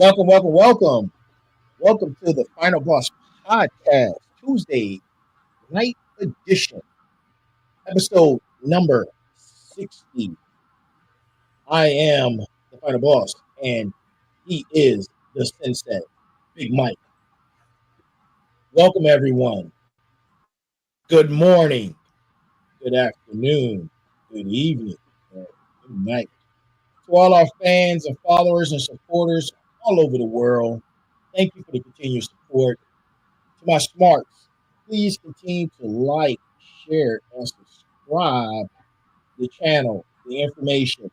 Welcome, welcome, welcome. Welcome to the Final Boss Podcast, Tuesday night edition, episode number 60. I am the Final Boss, and he is the Sensei, Big Mike. Welcome, everyone. Good morning, good afternoon, good evening, or good night. To all our fans and followers and supporters all over the world, thank you for the continued support. To my smarts, please continue to like, share, and subscribe the channel, the information,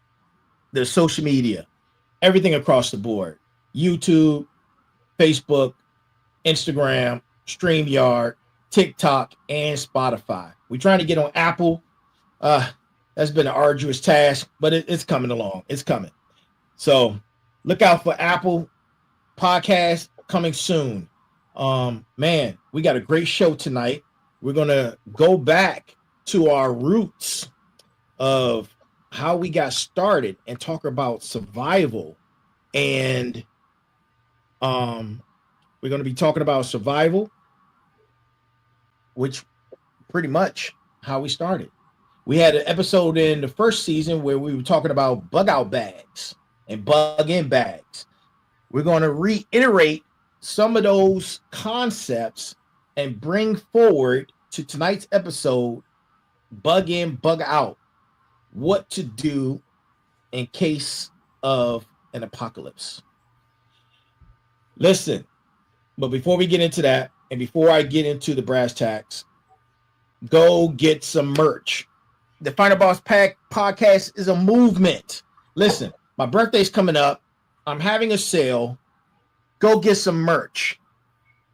the social media, everything across the board. YouTube, Facebook, Instagram, StreamYard, TikTok, and Spotify. We're trying to get on Apple. That's been an arduous task, but it's coming along. It's coming. So look out for Apple Podcast coming soon. Man, we got a great show tonight. We're gonna go back to our roots of how we got started and talk about survival. And we're gonna be talking about survival, which pretty much how we started. We had an episode in the first season where we were talking about bug out bags and bug in bags. We're going to reiterate some of those concepts and bring forward to tonight's episode, bug in, bug out, what to do in case of an apocalypse. Listen, but before we get into that, and before I get into the brass tacks, go get some merch. The Final Boss Pack podcast is a movement. Listen, my birthday's coming up. I'm having a sale. Go get some merch.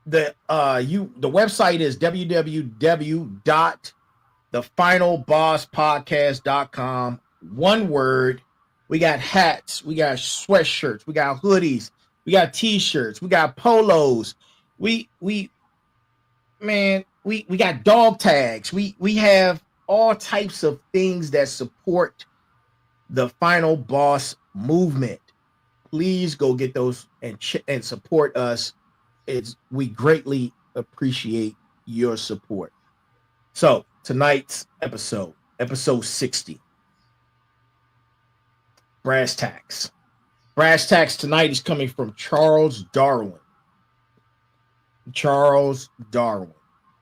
The website is www.thefinalbosspodcast.com. One word. We got hats, we got sweatshirts, we got hoodies, we got t-shirts, we got polos. We got dog tags. We have all types of things that support the Final Boss movement. Please go get those and support us. We greatly appreciate your support. So tonight's episode 60, brass tacks. Brass tacks tonight is coming from Charles Darwin. Charles Darwin.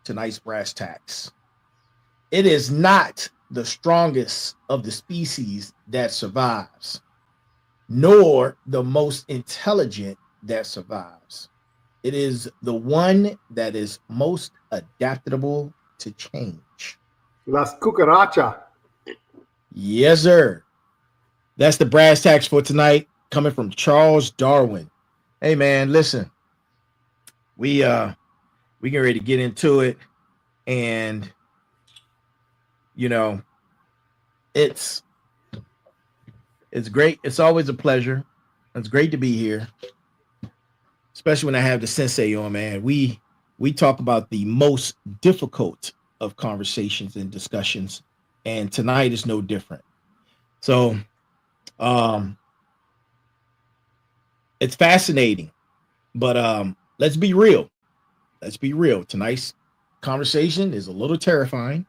Tonight's brass tacks. It is not the strongest of the species that survives, nor the most intelligent that survives. It is the one that is most adaptable to change. Las cucaracha. Yes, sir. That's the brass tacks for tonight, coming from Charles Darwin. Hey, man, listen. We get ready to get into it, and it's great. It's always a pleasure. It's great to be here, especially when I have the Sensei on, man. We talk about the most difficult of conversations and discussions, and tonight is no different. So it's fascinating, but let's be real. Let's be real. Tonight's conversation is a little terrifying.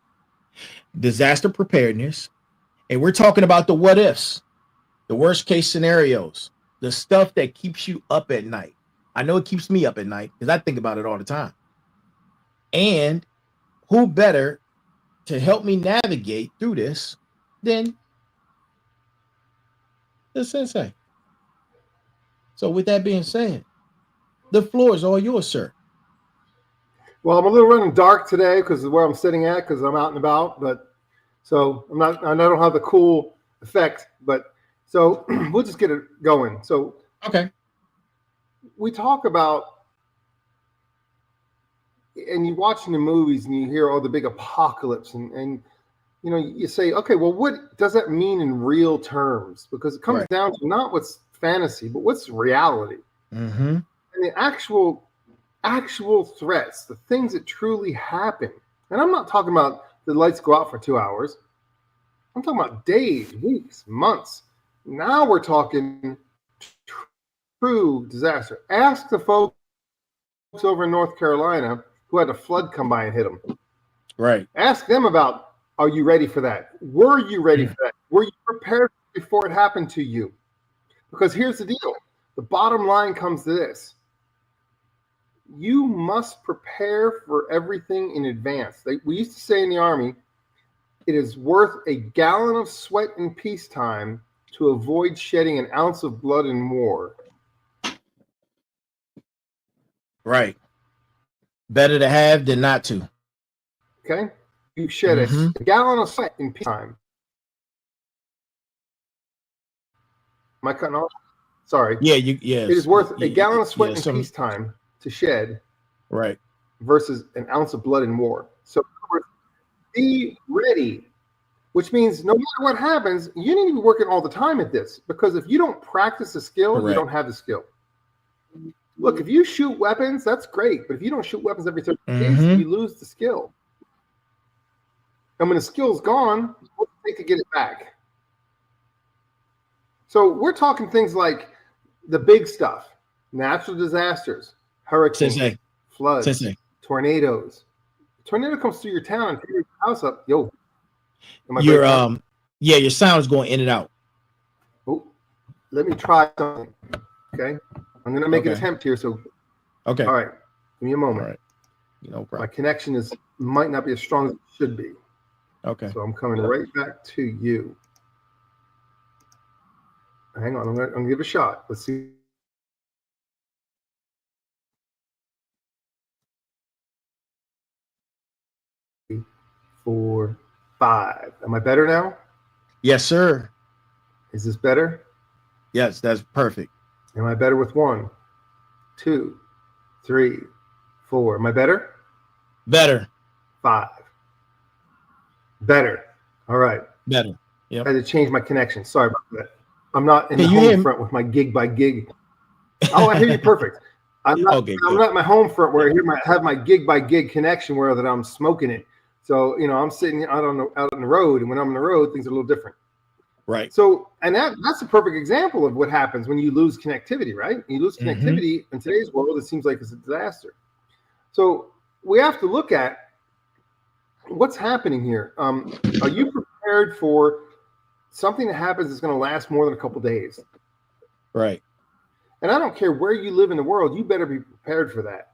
Disaster preparedness. And we're talking about the what ifs, the worst case scenarios, the stuff that keeps you up at night. I know it keeps me up at night because I think about it all the time. And who better to help me navigate through this than the Sensei? So with that being said, the floor is all yours, sir. Well, I'm a little running dark today because of where I'm sitting at, because I'm out and about. But so I don't have the cool effect. But so we'll just get it going. So okay, we talk about, and you're watching the movies and you hear all the big apocalypse, and you say, okay, well, what does that mean in real terms? Because it comes down to not what's fantasy, but what's reality. Mm-hmm. And the actual threats, the things that truly happen. And I'm not talking about the lights go out for 2 hours. I'm talking about days, weeks, months. Now we're talking true disaster. Ask the folks over in North Carolina who had a flood come by and hit them. Right. Ask them about, are you ready for that? Were you ready for that? Were you prepared before it happened to you? Because here's the deal. The bottom line comes to this. You must prepare for everything in advance. We used to say in the Army, it is worth a gallon of sweat in peacetime to avoid shedding an ounce of blood in war. Right. Better to have than not to. Okay? You shed a gallon of sweat in peacetime. Am I cutting off? Sorry. Yeah, yes. It is worth a gallon of sweat in peacetime to shed, right, versus an ounce of blood in war. So be ready, which means no matter what happens, you need to be working all the time at this, because if you don't practice a skill, you don't have the skill. Look, if you shoot weapons, that's great, but if you don't shoot weapons every 30 days, you lose the skill. And when the skill's gone, what does it take to get it back? So we're talking things like the big stuff, natural disasters, hurricanes, floods, tornadoes. A tornado comes through your town and tears your house up. Yo, your sound is going in and out. Oh, let me try something. Okay, I'm gonna make an attempt here. So, all right, give me a moment. All right, no problem. My connection might not be as strong as it should be. Okay, so I'm coming right back to you. Hang on, I'm gonna give it a shot. Let's see. 4, 5. Am I better now? Yes, sir. Is this better? Yes, that's perfect. Am I better with 1, 2, 3, 4? Am I better? Better. 5. Better. All right. Better. Yep. I had to change my connection. Sorry about that. I'm not in the home front with my gig by gig. Oh, I hear you perfect. I'm not in my home front where I have my gig by gig connection where that I'm smoking it. So, I'm sitting out on the road, and when I'm on the road, things are a little different. Right. So, and that's a perfect example of what happens when you lose connectivity, right? You lose connectivity in today's world, it seems like it's a disaster. So we have to look at what's happening here. Are you prepared for something that happens that's going to last more than a couple days? Right. And I don't care where you live in the world, you better be prepared for that.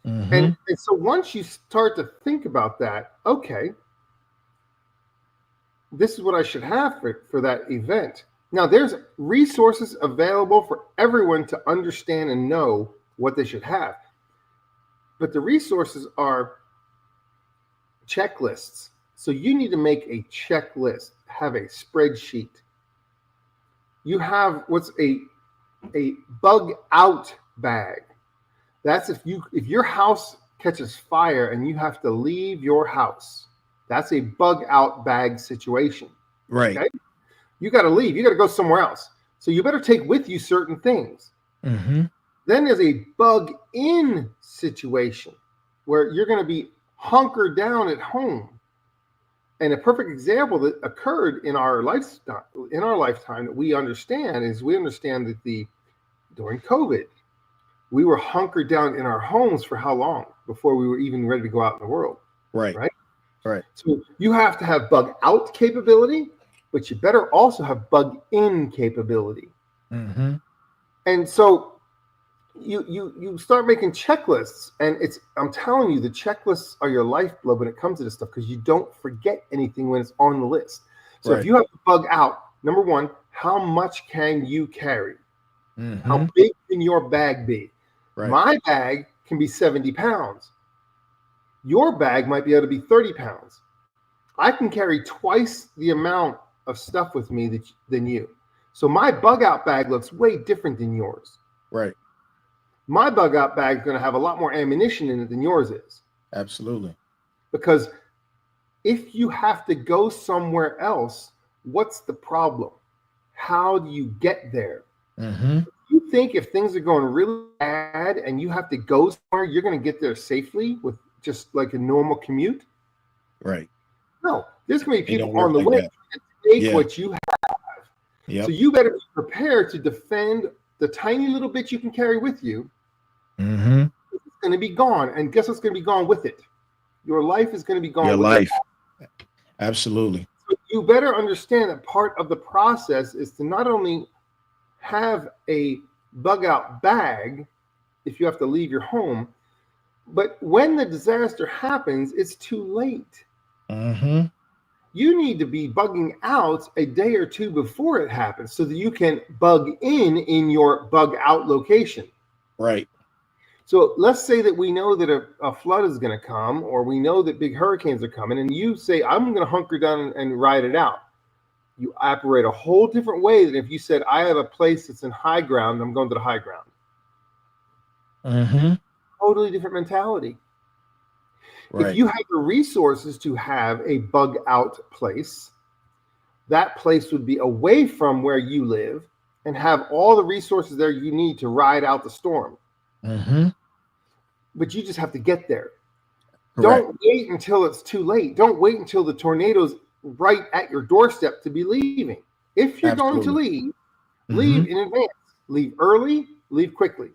And so once you start to think about that, okay, this is what I should have for that event. Now, there's resources available for everyone to understand and know what they should have. But the resources are checklists. So you need to make a checklist, have a spreadsheet. You have what's a bug out bag. That's if your house catches fire and you have to leave your house. That's a bug out bag situation. Right. Okay? You got to leave. You got to go somewhere else. So you better take with you certain things. Then there's a bug in situation where you're going to be hunkered down at home. And a perfect example that occurred in our lifetime that we understand that during COVID, we were hunkered down in our homes for how long before we were even ready to go out in the world? Right. So you have to have bug out capability, but you better also have bug in capability. And so you start making checklists, and I'm telling you, the checklists are your lifeblood when it comes to this stuff, because you don't forget anything when it's on the list. So if you have to bug out, number one, how much can you carry? How big can your bag be? My bag can be 70 pounds. Your bag might be able to be 30 pounds. I can carry twice the amount of stuff with me than you. So my bug out bag looks way different than yours. Right. My bug out bag is going to have a lot more ammunition in it than yours is. Absolutely. Because if you have to go somewhere else, what's the problem? How do you get there? You think if things are going really bad and you have to go somewhere, you're going to get there safely with just like a normal commute? Right. No, there's going to be people on the way to take what you have. So you better be prepared to defend the tiny little bit you can carry with you, Mm-hmm. it's going to be gone. And guess what's going to be gone with it? Your life is going to be gone Your with life. it. Absolutely. So you better understand that part of the process is to not only have a bug out bag if you have to leave your home, but when the disaster happens, it's too late. Mm-hmm. You need to be bugging out a day or two before it happens so that you can bug in your bug out location. Right. So let's say that we know that a flood is going to come, or we know that big hurricanes are coming, and you say, I'm going to hunker down and ride it out. You operate a whole different way than if you said, I have a place that's in high ground, I'm going to the high ground. Mm-hmm. Totally different mentality. Right. If you have the resources to have a bug out place, that place would be away from where you live and have all the resources there you need to ride out the storm. Mm-hmm. But you just have to get there. Correct. Don't wait until it's too late. Don't wait until the tornado's right at your doorstep to be leaving. If you're going to leave, leave in advance. Leave early, leave quickly.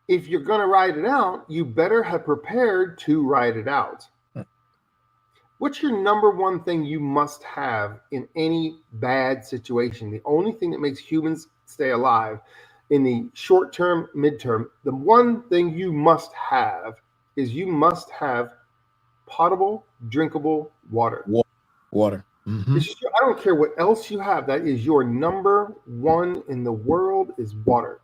If you're going to ride it out, you better have prepared to ride it out. What's your number one thing you must have in any bad situation? The only thing that makes humans stay alive in the short term, midterm, the one thing you must have is you must have potable, drinkable water. Water. Mm-hmm. I don't care what else you have. That is your number one in the world is water.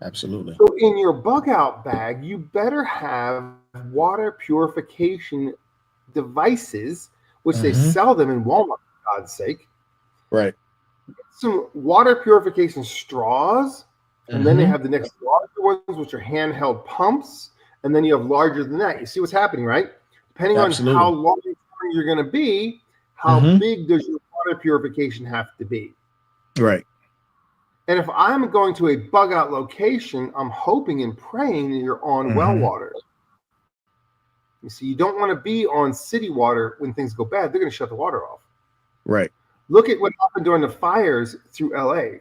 Absolutely. So in your bug out bag, you better have water purification devices, which they sell them in Walmart, for God's sake. Right. Some water purification straws, and then they have the next larger ones, which are handheld pumps, and then you have larger than that. You see what's happening, right? Depending on how long you're going to be, how big does your water purification have to be? Right. And if I'm going to a bug out location, I'm hoping and praying that you're on well water. You see, you don't want to be on city water when things go bad. They're going to shut the water off. Right. Look at what happened during the fires through LA.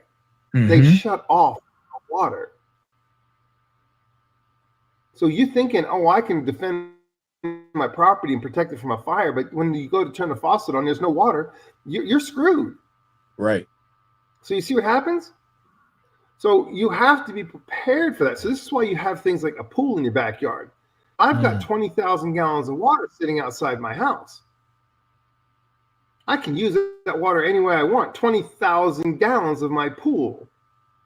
They shut off the water. So you're thinking, oh, I can defend my property and protect it from a fire. But when you go to turn the faucet on, there's no water. You're screwed. Right. So you see what happens? So you have to be prepared for that. So this is why you have things like a pool in your backyard. I've got 20,000 gallons of water sitting outside my house. I can use that water any way I want. 20,000 gallons of my pool.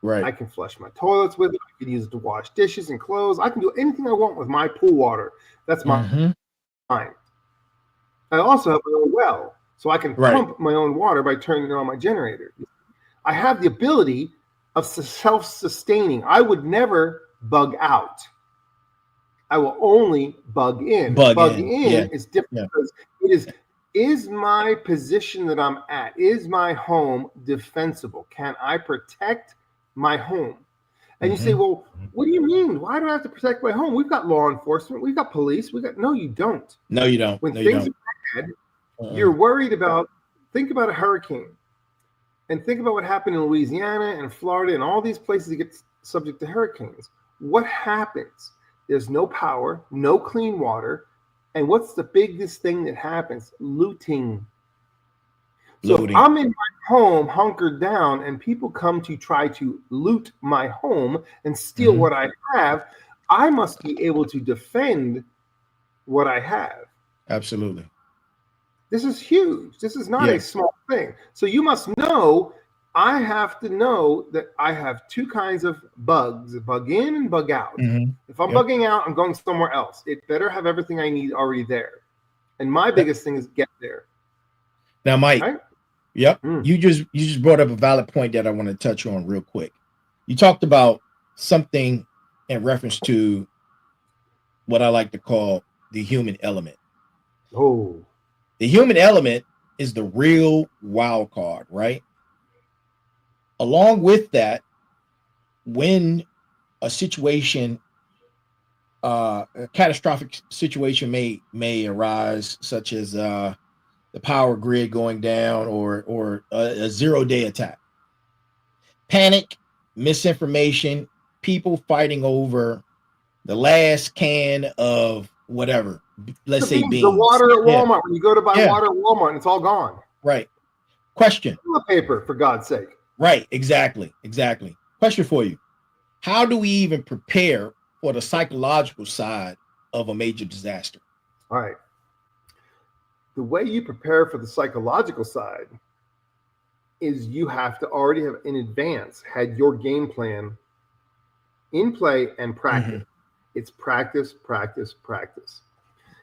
Right. I can flush my toilets with it. I can use it to wash dishes and clothes. I can do anything I want with my pool water. That's mine. I also have my own well, so I can pump my own water by turning on my generator. I have the ability of self-sustaining. I would never bug out. I will only bug in. Bug in is different because it is my position that I'm at, is my home defensible? Can I protect my home? And you say, well, what do you mean? Why do I have to protect my home? We've got law enforcement. We've got police. No, you don't. No, you don't. When things are bad, you're worried about, think about a hurricane. And think about what happened in Louisiana and Florida and all these places that get subject to hurricanes. What happens? There's no power, no clean water. And what's the biggest thing that happens? Looting. So if I'm in my home hunkered down and people come to try to loot my home and steal what I have, I must be able to defend what I have. Absolutely. This is huge. This is not a small thing. So you must know, I have to know that I have two kinds of bugs, bug in and bug out. If I'm bugging out, I'm going somewhere else. It better have everything I need already there. And my biggest thing is get there. Now, Mike, you just brought up a valid point that I want to touch on real quick. You talked about something in reference to what I like to call the human element. The human element is the real wild card, right? Along with that, when a situation, a catastrophic situation may arise, such as the power grid going down or a 0-day attack, panic, misinformation, people fighting over the last can of whatever. Let's say The beans. water at Yeah. Walmart. When you go to buy Yeah. water at Walmart, and it's all gone. Right. Question. Toilet paper, for God's sake. Right. Exactly. Question for you. How do we even prepare for the psychological side of a major disaster? All right. The way you prepare for the psychological side is you have to already have in advance had your game plan in play and practice. Mm-hmm. It's practice.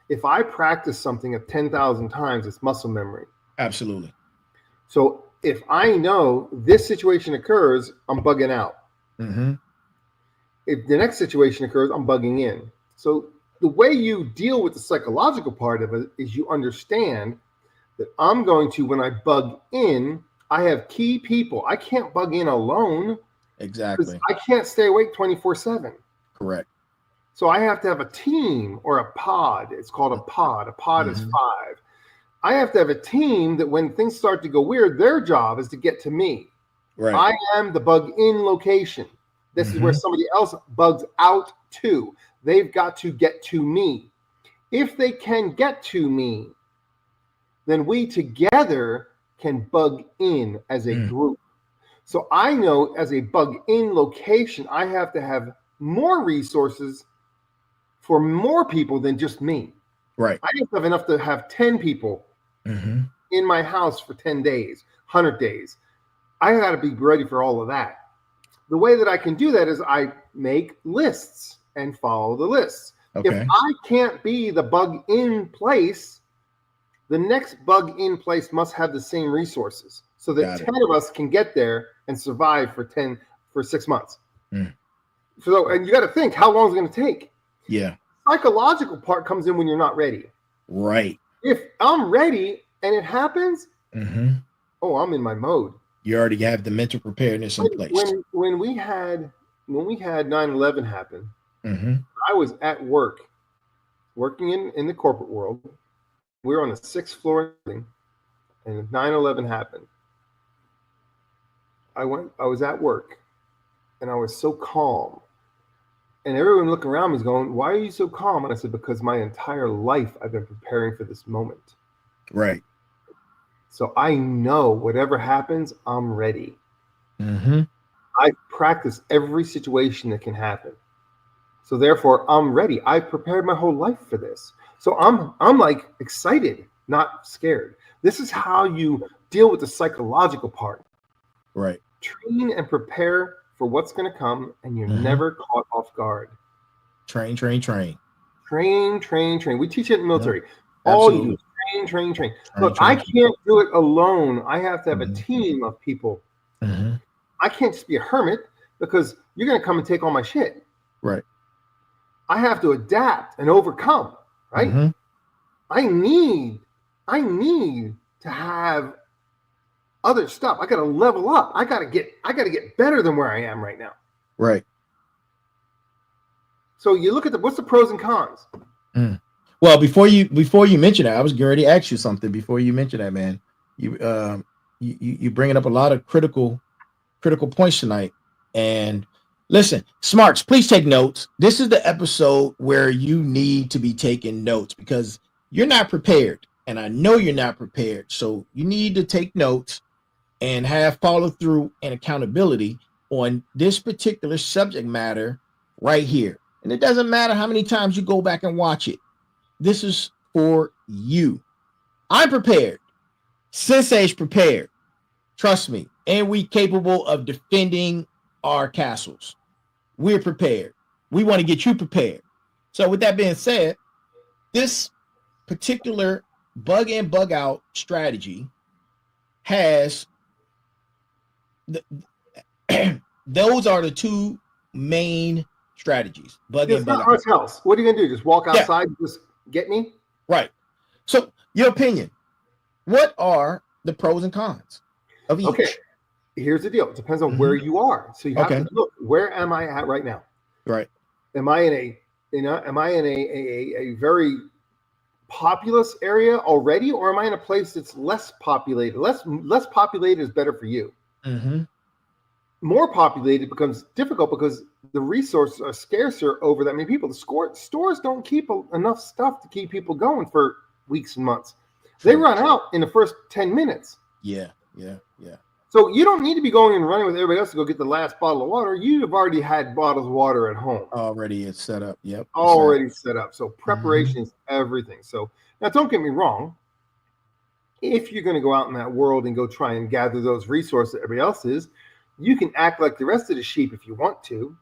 If I practice something 10,000 times, it's muscle memory. Absolutely. So if I know this situation occurs, I'm bugging out. Mm-hmm. If the next situation occurs, I'm bugging in. So the way you deal with the psychological part of it is you understand that I'm going to, when I bug in, I have key people. I can't bug in alone. Exactly. I can't stay awake 24/7. Correct. So I have to have a team or a pod. It's called a pod. A pod is 5. I have to have a team that when things start to go weird, their job is to get to me. Right. I am the bug in location. This is where somebody else bugs out to. They've got to get to me. If they can get to me, then we together can bug in as a group. So I know as a bug in location, I have to have more resources for more people than just me. Right. I have to have enough to have 10 people in my house for 10 days, 100 days. I got to be ready for all of that. The way that I can do that is I make lists and follow the lists. Okay. If I can't be the bug in place, the next bug in place must have the same resources so that 10 of us can get there and survive for 6 months. So, and you got to think, how long is it going to take? Yeah. Psychological part comes in when you're not ready. Right. If I'm ready and it happens, I'm in my mode. You already have the mental preparedness in place. When we had 9/11 happen, I was at work, working in the corporate world. We were on the 6th floor, and 9/11 happened. I was at work, and I was so calm. And everyone looking around me is going, "Why are you so calm?" And I said, "Because my entire life I've been preparing for this moment." Right. So I know whatever happens, I'm ready. I practice every situation that can happen. So therefore, I'm ready. I prepared my whole life for this. So I'm like excited, not scared. This is how you deal with the psychological part. Right. Train and prepare for what's going to come, and you're never caught off guard. Train. We teach it in the military. All you do is train. Look, I can't do it alone. I have to have a team of people. I can't just be a hermit because you're going to come and take all my shit. Right. I have to adapt and overcome. Right. I need to have other stuff. I got to level up. I got to get better than where I am right now. Right. So you look at what's the pros and cons. Well, before you mention that, I was going to ask you something before you mention that, man. You bringing up a lot of critical points tonight. And listen, smarts, please take notes. This is the episode where you need to be taking notes because you're not prepared. And I know you're not prepared. So you need to take notes and have follow through and accountability on this particular subject matter right here. And it doesn't matter how many times you go back and watch it. This is for you. I'm prepared. Sensei is prepared. Trust me. And we capable of defending our castles. We're prepared. We want to get you prepared. So with that being said, this particular bug in, bug out strategy has those are the two main strategies. Bug in, bug out. House. What are you gonna do? Just walk outside and just get me? Right. So your opinion, what are the pros and cons of each? Okay. Here's the deal. It depends on where you are. So you have to look, where am I at right now? Right. Am I in a very populous area already, or am I in a place that's less populated? Less populated is better for you. more populated becomes difficult because the resources are scarcer over that many people. The stores don't keep enough stuff to keep people going for weeks and months. They run out in the first 10 minutes. Yeah. So you don't need to be going and running with everybody else to go get the last bottle of water. You've already had bottles of water at home. Already it's set up. Yep. Already set up. So preparation is everything. So now don't get me wrong. If you're going to go out in that world and go try and gather those resources that everybody else is, you can act like the rest of the sheep if you want to.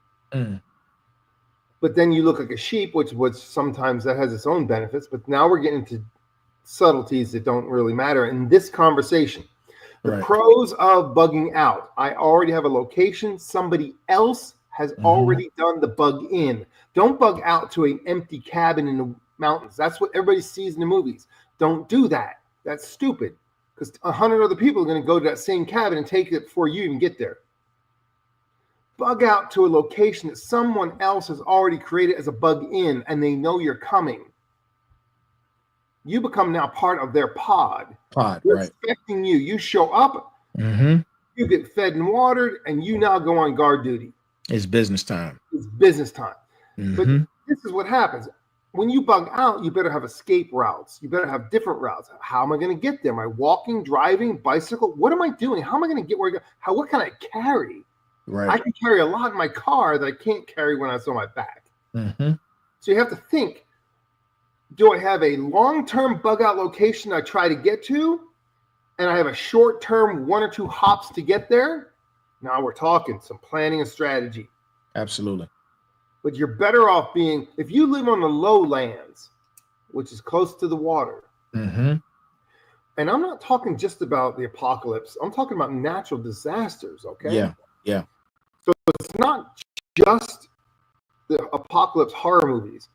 But then you look like a sheep, which sometimes that has its own benefits. But now we're getting into subtleties that don't really matter in this conversation. The pros of bugging out. I already have a location. Somebody else has already done the bug in. Don't bug out to an empty cabin in the mountains. That's what everybody sees in the movies. Don't do that. That's stupid, because 100 other people are going to go to that same cabin and take it before you even get there. Bug out to a location that someone else has already created as a bug in, and they know you're coming. You become now part of their pod. They're expecting you. You show up, you get fed and watered, and you now go on guard duty. It's business time. But this is what happens. When you bug out, you better have escape routes. You better have different routes. How am I going to get there? Am I walking, driving, bicycle? What am I doing? How am I going to get where I go? What can I carry? I can carry a lot in my car that I can't carry when I'm on my back. So you have to think, do I have a long-term bug out location I try to get to, and I have a short-term 1 or 2 hops to get there? Now we're talking some planning and strategy. Absolutely. But you're better off being, if you live on the lowlands, which is close to the water, and I'm not talking just about the apocalypse, I'm talking about natural disasters, okay? Yeah. So it's not just the apocalypse horror movies.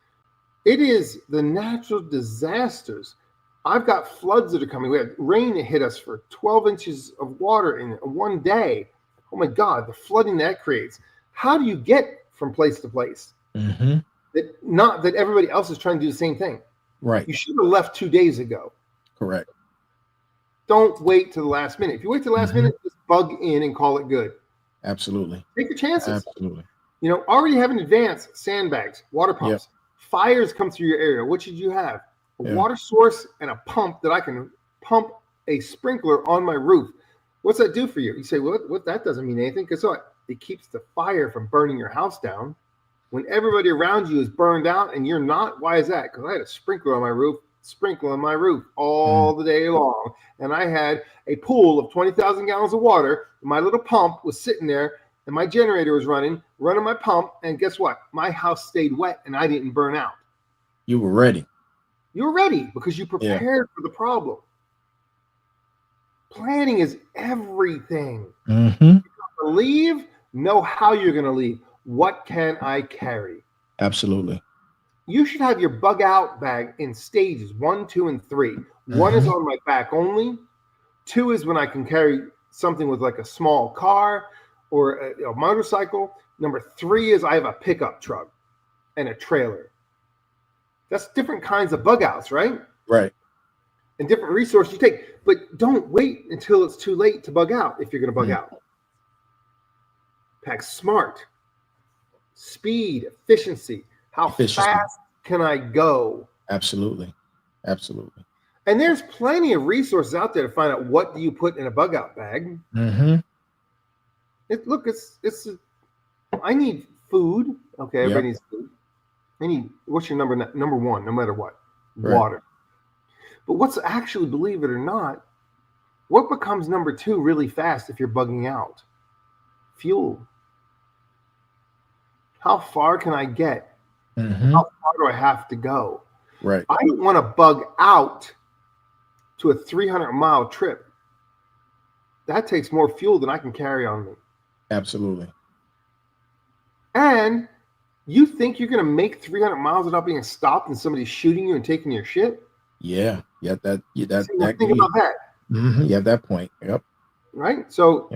It is the natural disasters. I've got floods that are coming. We had rain that hit us for 12 inches of water in one day. Oh my God, the flooding that creates. How do you get from place to place? Not that everybody else is trying to do the same thing. Right. You should have left 2 days ago. Correct. Don't wait to the last minute. If you wait to the last minute, just bug in and call it good. Absolutely. Take your chances. Absolutely. You know, already have in advance sandbags, water pumps. Fires come through your area. What should you have? A water source and a pump that I can pump a sprinkler on my roof. What's that do for you? You say, well, what? That doesn't mean anything. Because what? It keeps the fire from burning your house down. When everybody around you is burned out and you're not, why is that? Because I had a sprinkler on my roof all the day long. And I had a pool of 20,000 gallons of water. My little pump was sitting there and my generator was running my pump. And guess what? My house stayed wet and I didn't burn out. You were ready. You were ready because you prepared for the problem. Planning is everything. You're going to leave, know how you're going to leave. What can I carry? Absolutely. You should have your bug out bag in stages 1, 2, and 3. 1 is on my back only. 2 is when I can carry something with like a small car or a motorcycle. Number 3 is I have a pickup truck and a trailer. That's different kinds of bug outs, right? Right. And different resources you take. But don't wait until it's too late to bug out if you're going to bug out. Pack smart. Speed, efficiency. How fast can I go? Absolutely. And there's plenty of resources out there to find out what do you put in a bug out bag. I need food. Okay, everybody needs food. What's your number one, no matter what? Right. Water. But what's actually, believe it or not, what becomes number 2 really fast if you're bugging out? Fuel. How far can I get? How far do I have to go? Right. I don't want to bug out to a 300-mile trip. That takes more fuel than I can carry on me. Absolutely. And you think you're going to make 300 miles without being stopped and somebody shooting you and taking your shit? Yeah. Think about that. You have that point. Yep. Right? So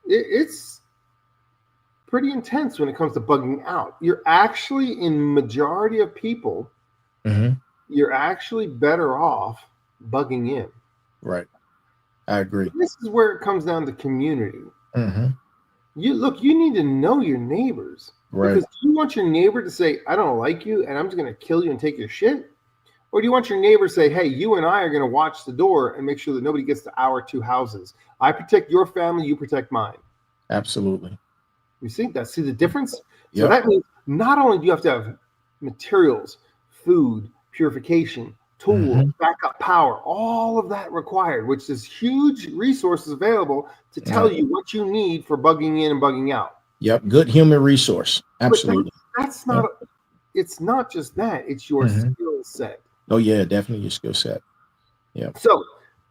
it's pretty intense when it comes to bugging out. You're actually, in majority of people, you're actually better off bugging in. Right. I agree. This is where it comes down to community. You need to know your neighbors. Right. Because do you want your neighbor to say, I don't like you and I'm just going to kill you and take your shit? Or do you want your neighbor to say, hey, you and I are going to watch the door and make sure that nobody gets to our two houses? I protect your family, you protect mine. Absolutely. You see the difference? Yep. So that means not only do you have to have materials, food, purification, tools, backup power, all of that required, which is huge resources available to tell you what you need for bugging in and bugging out. Yep. Good human resource. Absolutely. But that's not, it's not just that, it's your skill set. Oh, yeah, definitely your skill set. Yeah. So,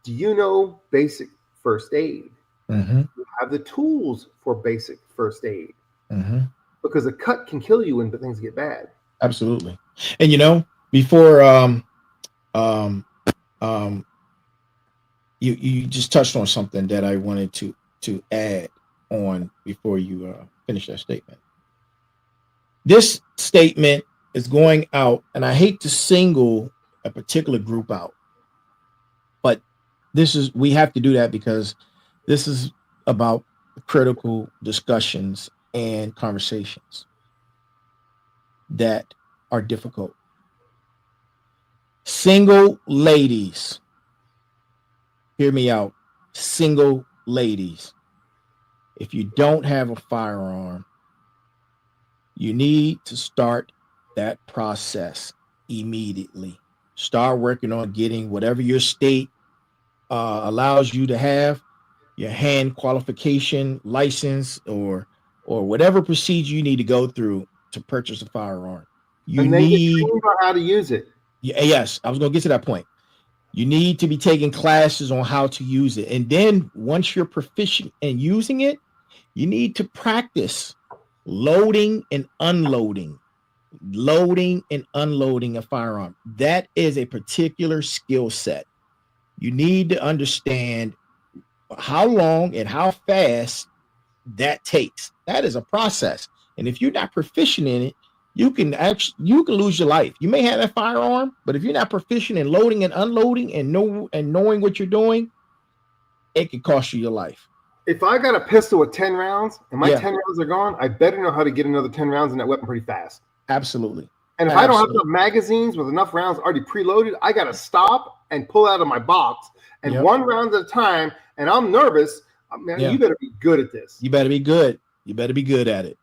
do you know basic first aid? You have the tools for basic first aid. Because a cut can kill you when things get bad. Absolutely. And before you just touched on something that I wanted to add on before you finish that statement. This statement is going out, and I hate to single a particular group out, but we have to do that because this is about critical discussions and conversations that are difficult. Single ladies, hear me out. Single ladies, if you don't have a firearm, you need to start that process immediately. Start working on getting whatever your state allows you to have, your hand qualification license or whatever procedure you need to go through to purchase a firearm. You need how to use it. Yes, I was going to get to that point. You need to be taking classes on how to use it. And then once you're proficient in using it, you need to practice loading and unloading a firearm. That is a particular skill set. You need to understand how long and how fast that takes. That is a process. And if you're not proficient in it, you can lose your life. You may have a firearm, but if you're not proficient in loading and unloading and knowing what you're doing, it can cost you your life. If I got a pistol with 10 rounds and my 10 rounds are gone, I better know how to get another 10 rounds in that weapon pretty fast. Absolutely. And if I don't have enough magazines with enough rounds already preloaded, I got to stop and pull out of my box and one round at a time. And I'm nervous. Man, you better be good at this. You better be good. You better be good at it.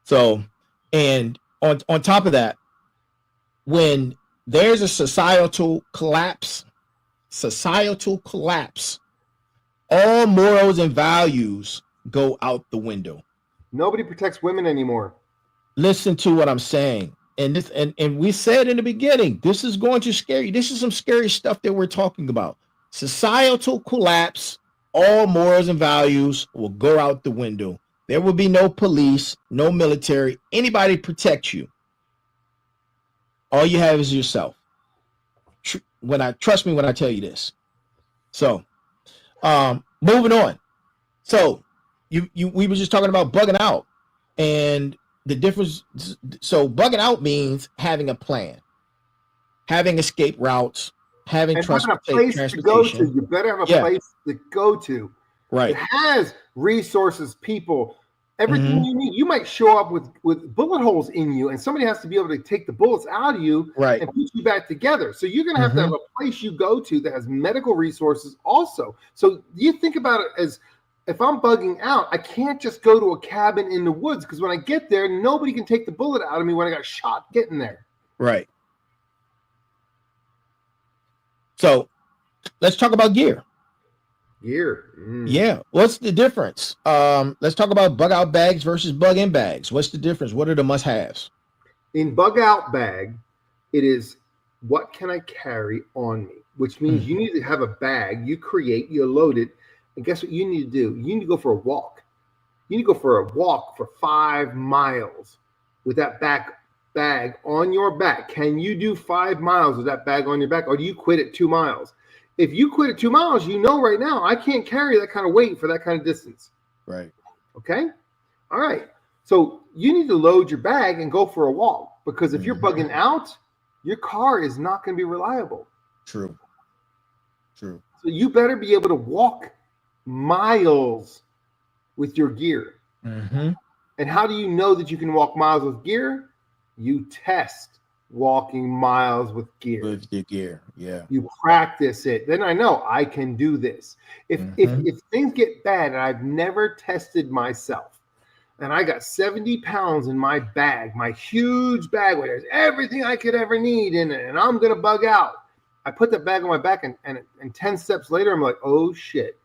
So, and on top of that, when there's a societal collapse, all morals and values go out the window. Nobody protects women anymore. Listen to what I'm saying. And we said in the beginning, this is going to scare you. This is some scary stuff that we're talking about. Societal collapse, all morals and values will go out the window. There will be no police, no military, anybody protect you. All you have is yourself. Trust me when I tell you this. So, moving on. So, we were just talking about bugging out, and the difference. So, bugging out means having a plan, having escape routes, having transportation. To go to. You better have a place to go to. Right. It has resources, people, everything you need. You might show up with bullet holes in you, and somebody has to be able to take the bullets out of you and put you back together. So you're going to have a place you go to that has medical resources also. So you think about it as, if I'm bugging out, I can't just go to a cabin in the woods, because when I get there, nobody can take the bullet out of me when I got shot getting there. Right. So let's talk about gear. Yeah. What's the difference? Let's talk about bug out bags versus bug in bags. What's the difference? What are the must-haves? In bug out bag, it is, what can I carry on me? Which means you need to have a bag you create, you load it, and guess what you need to do? You need to go for a walk. You need to go for a walk for 5 miles with that bag on your back. Can you do 5 miles with that bag on your back, or do you quit at 2 miles? If you quit at 2 miles, you know right now I can't carry that kind of weight for that kind of distance. Right. Okay? All right. So you need to load your bag and go for a walk, because if you're bugging out, your car is not going to be reliable. True. So you better be able to walk miles with your gear. Mm-hmm. And how do you know that you can walk miles with gear? You test walking miles with gear. With your gear, yeah. You practice it. Then I know I can do this. If things get bad and I've never tested myself, and I got 70 pounds in my bag, my huge bag where there's everything I could ever need in it, and I'm gonna bug out. I put that bag on my back, and 10 steps later, I'm like, oh shit.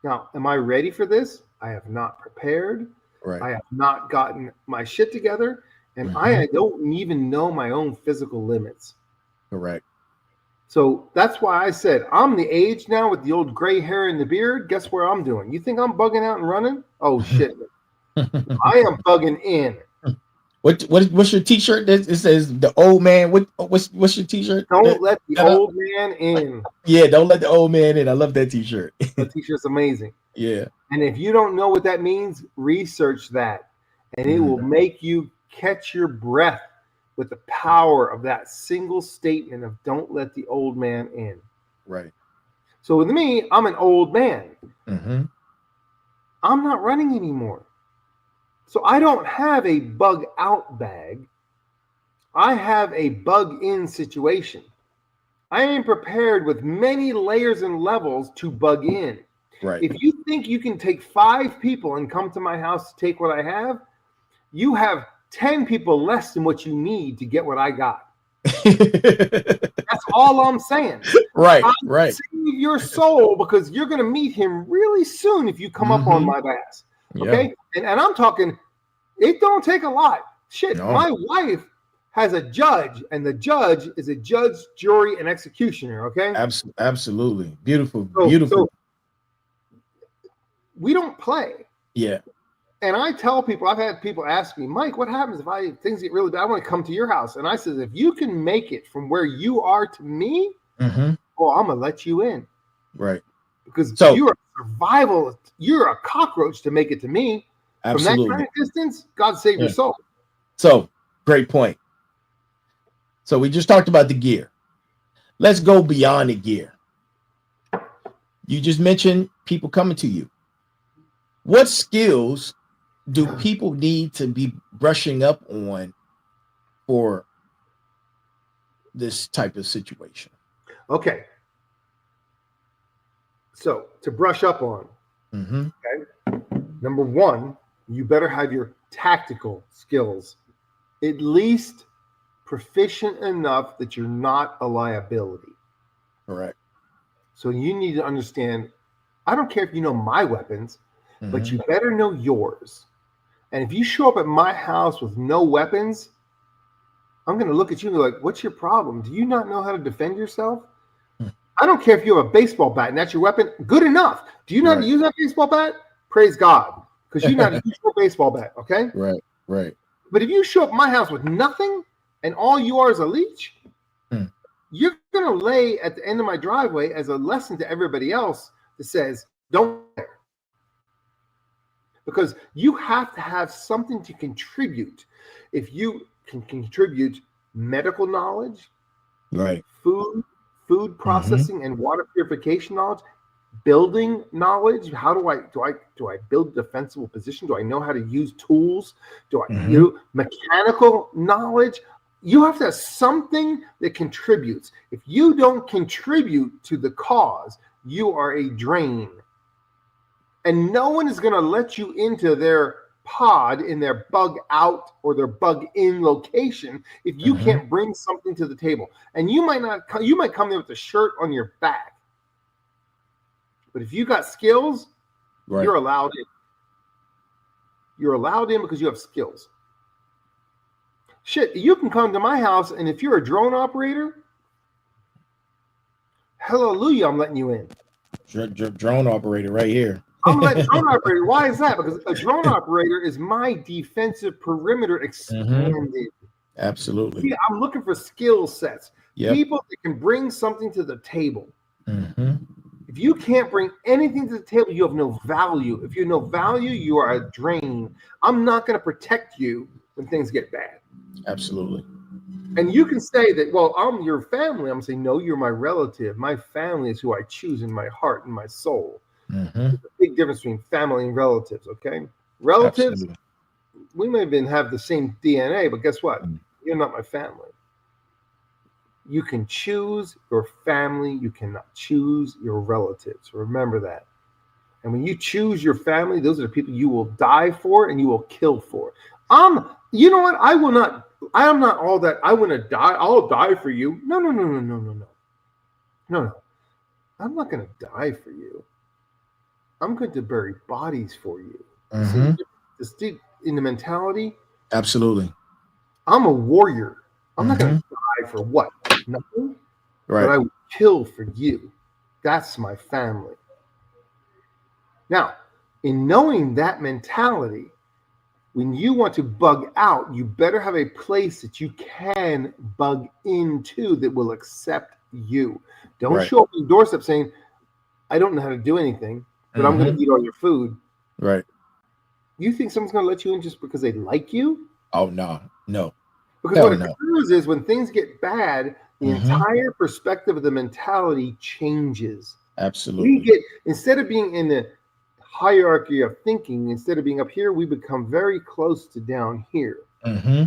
Now, am I ready for this? I have not prepared. Right. I have not gotten my shit together, and I don't even know my own physical limits. Correct. So that's why I said I'm the age now with the old gray hair and the beard. Guess where I'm doing? You think I'm bugging out and running? Oh shit! I am bugging in. What's your T-shirt? It says the old man. What's your T-shirt? Don't let the old man in. Yeah, don't let the old man in. I love that T-shirt. That T-shirt's amazing. Yeah. And if you don't know what that means, research that, and it will make you catch your breath with the power of that single statement of "Don't let the old man in." Right. So with me, I'm an old man. Mm-hmm. I'm not running anymore. So I don't have a bug out bag. I have a bug in situation. I am prepared with many layers and levels to bug in. Right. If you think you can take 5 people and come to my house to take what I have, you have 10 people less than what you need to get what I got. That's all I'm saying. Right. Right. Save your soul, because you're going to meet him really soon if you come up on my ass. Okay. Yeah. And I'm talking, it don't take a lot. Shit. No. My wife has a judge, and the judge is a judge, jury, and executioner. Okay. Absolutely. Beautiful. Beautiful. So we don't play. Yeah. And I tell people, I've had people ask me, Mike, what happens if things get really bad? I want to come to your house. And I said, if you can make it from where you are to me, well, I'm going to let you in. Right. Because you're a survival. You're a cockroach to make it to me. Absolutely. From that kind of distance, God save your soul. So, great point. So we just talked about the gear. Let's go beyond the gear. You just mentioned people coming to you. What skills do people need to be brushing up on for this type of situation? Okay. So to brush up on, okay. Number 1, you better have your tactical skills at least proficient enough that you're not a liability. Correct. So you need to understand, I don't care if you know my weapons, but you better know yours. And if you show up at my house with no weapons, I'm going to look at you and be like, what's your problem? Do you not know how to defend yourself? I don't care if you have a baseball bat and that's your weapon. Good enough. Do you know how to use that baseball bat? Praise God. Because you know how to use your baseball bat, okay? Right. But if you show up at my house with nothing and all you are is a leech, you're going to lay at the end of my driveway as a lesson to everybody else that says, don't care. Because you have to have something to contribute. If you can contribute medical knowledge, right, food processing and water purification knowledge, building knowledge, how do I build a defensible position? Do I know how to use tools? Do I do mechanical knowledge? You have to have something that contributes. If you don't contribute to the cause, you are a drain. And no one is going to let you into their pod in their bug out or their bug in location if you can't bring something to the table. And you might come there with a shirt on your back. But if you got skills, you're allowed in. You're allowed in because you have skills. Shit, you can come to my house, and if you're a drone operator, hallelujah, I'm letting you in. Drone operator right here. I'm letting drone operator. Why is that? Because a drone operator is my defensive perimeter expanded. Absolutely. See, I'm looking for skill sets. People that can bring something to the table. If you can't bring anything to the table, you have no value. If you have no value, you are a drain. I'm not going to protect you when things get bad. Absolutely. And you can say that, well, I'm your family. I'm saying, no, you're my relative. My family is who I choose in my heart and my soul. Mm-hmm. There's a big difference between family and relatives, okay? Relatives, Absolutely. we may even have the same DNA, but guess what? Mm. You're not my family. You can choose your family. You cannot choose your relatives. Remember that. And when you choose your family, those are the people you will die for and you will kill for. You know what? I am not all that. I want to die. I'll die for you. No. No. I'm not going to die for you. I'm going to bury bodies for you. Mm-hmm. See, in the mentality, Absolutely. I'm a warrior. I'm not going Mm-hmm. to die for what? Nothing. But Right. I will kill for you. That's my family. Now, in knowing that mentality, when you want to bug out, you better have a place that you can bug into that will accept you. Don't Right. show up on the doorstep saying, I don't know how to do anything, but I'm going to eat all your food. Right. You think someone's going to let you in just because they like you? Oh, no. Because Hell what no. occurs is when things get bad, the entire perspective of the mentality changes. Absolutely. Instead of being in the hierarchy of thinking, instead of being up here, we become very close to down here. Mm-hmm.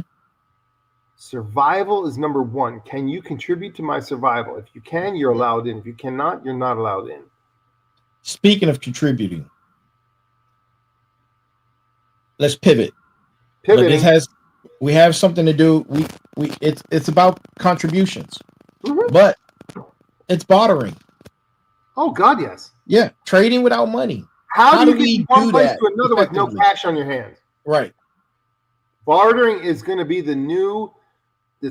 Survival is number one. Can you contribute to my survival? If you can, you're allowed in. If you cannot, you're not allowed in. Speaking of contributing, let's pivot. But Pivoting. we have something to do. It's about contributions, Mm-hmm. but it's bartering. Oh God, yes. Yeah, trading without money. How do you get we from one do place that to another with no effectively? cash on your hands? Right. Bartering is going to be the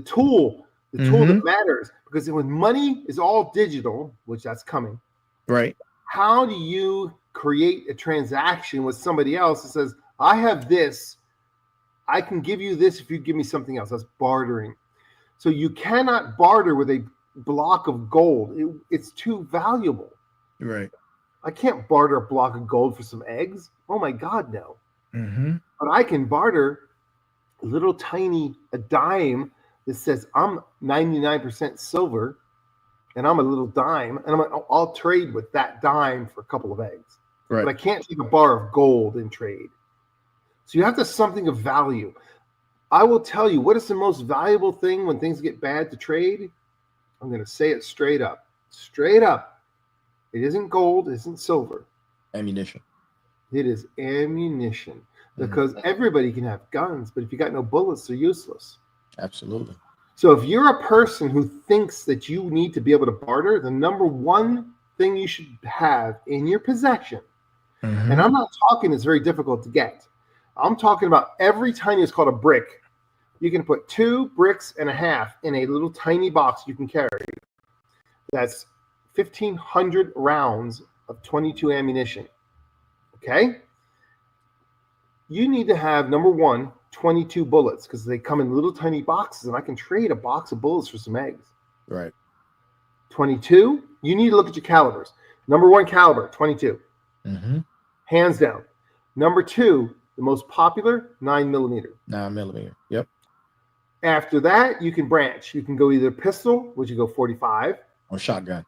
tool that matters, because when money is all digital, which that's coming, right? How do you create a transaction with somebody else that says, I have this, I can give you this if you give me something else? That's bartering. So you cannot barter with a block of gold. It's too valuable. Right. I can't barter a block of gold for some eggs. Oh my God, no. Mm-hmm. But I can barter a dime that says I'm 99% silver and I'm a little dime, and I'll trade with that dime for a couple of eggs. Right. But I can't take a bar of gold and trade. So you have to something of value. I will tell you, what is the most valuable thing when things get bad to trade? I'm going to say it straight up. Straight up. It isn't gold, it isn't silver. Ammunition. It is ammunition. Because everybody can have guns, but if you got no bullets, they're useless. Absolutely. So if you're a person who thinks that you need to be able to barter, the number one thing you should have in your possession, and I'm not talking it's very difficult to get. I'm talking about every tiny, it's called a brick. You can put 2 bricks and a half in a little tiny box you can carry. That's 1,500 rounds of 22 ammunition. Okay? You need to have, number one, 22 bullets, because they come in little tiny boxes, and I can trade a box of bullets for some eggs. Right. 22, you need to look at your calibers. Number one caliber, 22. Hands down. Number 2, the most popular, 9mm. 9mm. Yep. After that, you can branch. You can go either pistol, which you go 45, or shotgun,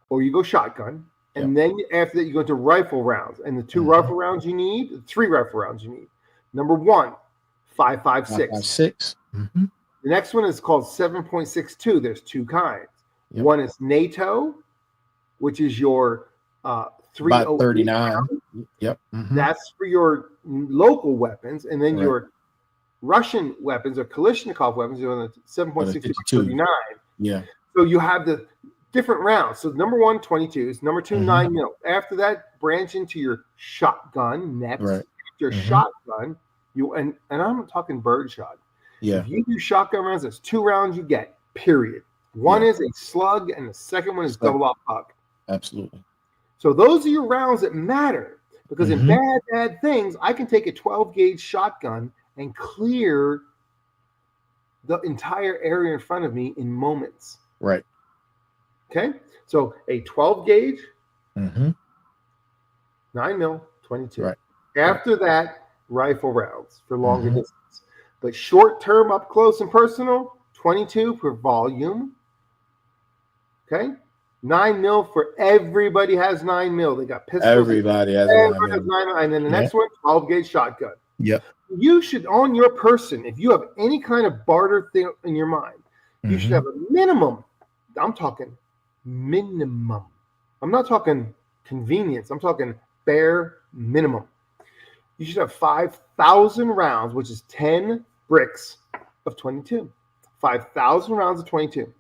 or you go shotgun. And then after that, you go into rifle rounds. And the 2 rifle rounds you need, 3 rifle rounds you need. Number 1, 5.56. 5.56. The next one is called 7.62. There's 2 kinds. Yep. One is NATO, which is your 308. About 39. Yep. That's for your local weapons. And then your Russian weapons or Kalashnikov weapons are on the 7.62 39. Yeah. So you have the different rounds. So number 1, 22s. Number 2, 9mm. After that, branch into your shotgun next. Right. Your shotgun, and I'm talking birdshot. Yeah. If you do shotgun rounds, that's 2 rounds you get, period. One is a slug, and the second one is double op puck. Absolutely. So those are your rounds that matter, because in bad things, I can take a 12-gauge shotgun and clear the entire area in front of me in moments. Right. Okay? So a 12-gauge, 9mm, 22. Right. After that, rifle rounds for longer distance. But short-term, up close and personal, 22 per volume. Okay? 9 mil for everybody has 9 mil. They got pistols. Everybody has a 9 Everybody has mil. 9 mil. And then the next one, 12 gauge shotgun. Yep. You should, on your person, if you have any kind of barter thing in your mind, you should have a minimum. I'm talking minimum. I'm not talking convenience. I'm talking bare minimum. You should have 5,000 rounds, which is 10 bricks of 22. 5,000 rounds of 22.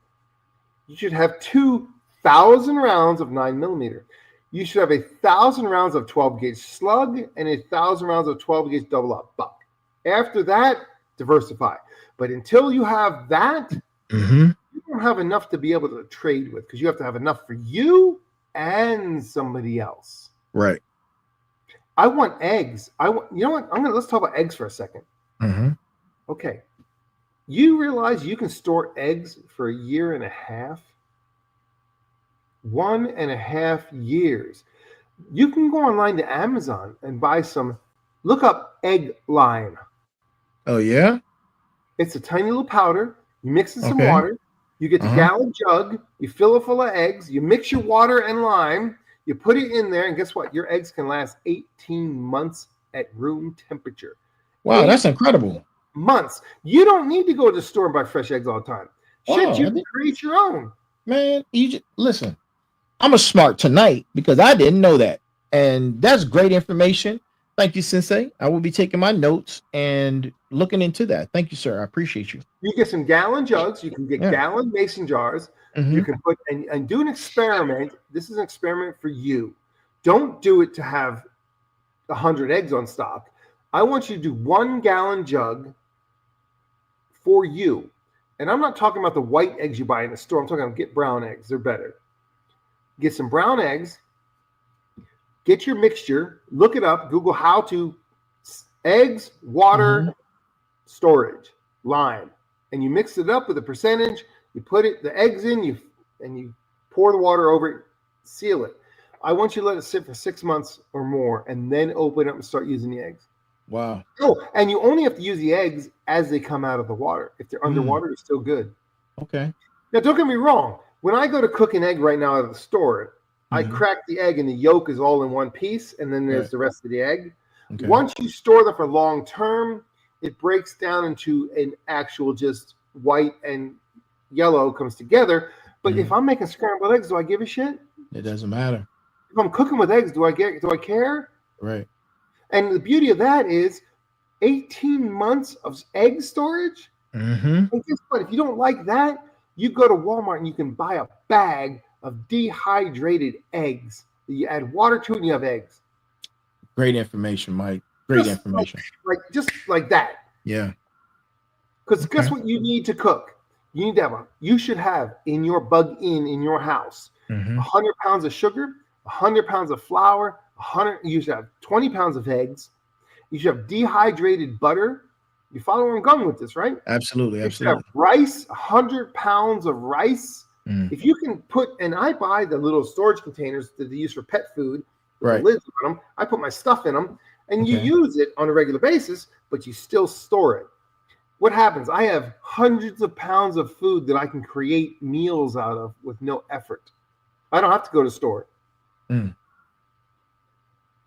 You should have 2,000 rounds of 9 millimeter. You should have 1,000 rounds of 12 gauge slug and 1,000 rounds of 12 gauge double up buck. After that, diversify. But until you have that, you don't have enough to be able to trade with, because you have to have enough for you and somebody else. Right. I want eggs. You know what? Let's talk about eggs for a second. Okay. You realize you can store eggs for a year and a half? 1.5 years. You can go online to Amazon and buy some. Look up egg lime. Oh, yeah? It's a tiny little powder. You mix in some water. You get the gallon jug. You fill it full of eggs. You mix your water and lime. You put it in there, and guess what? Your eggs can last 18 months at room temperature. Wow, that's incredible. Months. You don't need to go to the store and buy fresh eggs all the time. Shit, you can create your own. Man, listen, I'm a smart tonight because I didn't know that. And that's great information. Thank you, Sensei. I will be taking my notes and looking into that. Thank you, sir. I appreciate you. You get some gallon jugs. You can get gallon mason jars. You can put and do an experiment. This is an experiment for you. Don't do it to have 100 eggs on stock. I want you to do 1 gallon jug for you. And I'm not talking about the white eggs you buy in the store. I'm talking about get brown eggs. They're better. Get some brown eggs. Get your mixture. Look it up. Google how to eggs, water, storage, lime. And you mix it up with a percentage. You put the eggs in, and you pour the water over it, seal it. I want you to let it sit for 6 months or more, and then open it up and start using the eggs. Wow. Oh, and you only have to use the eggs as they come out of the water. If they're underwater, they're still good. Okay. Now, don't get me wrong. When I go to cook an egg right now out of the store, I crack the egg, and the yolk is all in one piece, and then there's the rest of the egg. Okay. Once you store them for long term, it breaks down into an actual just white and yellow comes together. But if I'm making scrambled eggs, do I give a shit? It doesn't matter. If I'm cooking with eggs, do I care? Right. And the beauty of that is 18 months of egg storage. And guess what? If you don't like that, you go to Walmart and you can buy a bag of dehydrated eggs. You add water to it and you have eggs. Great information, Mike. Great information. Just like that. Yeah. Because guess what you need to cook? You need to you should have in your in your house 100 pounds of sugar, 100 pounds of flour, you should have 20 pounds of eggs. You should have dehydrated butter. You follow where I'm going with this, right? Absolutely. You should have rice, 100 pounds of rice. If you can and I buy the little storage containers that they use for pet food, with the lids on them. I put my stuff in them, and you use it on a regular basis, but you still store it. What happens? I have hundreds of pounds of food that I can create meals out of with no effort. I don't have to go to the store. And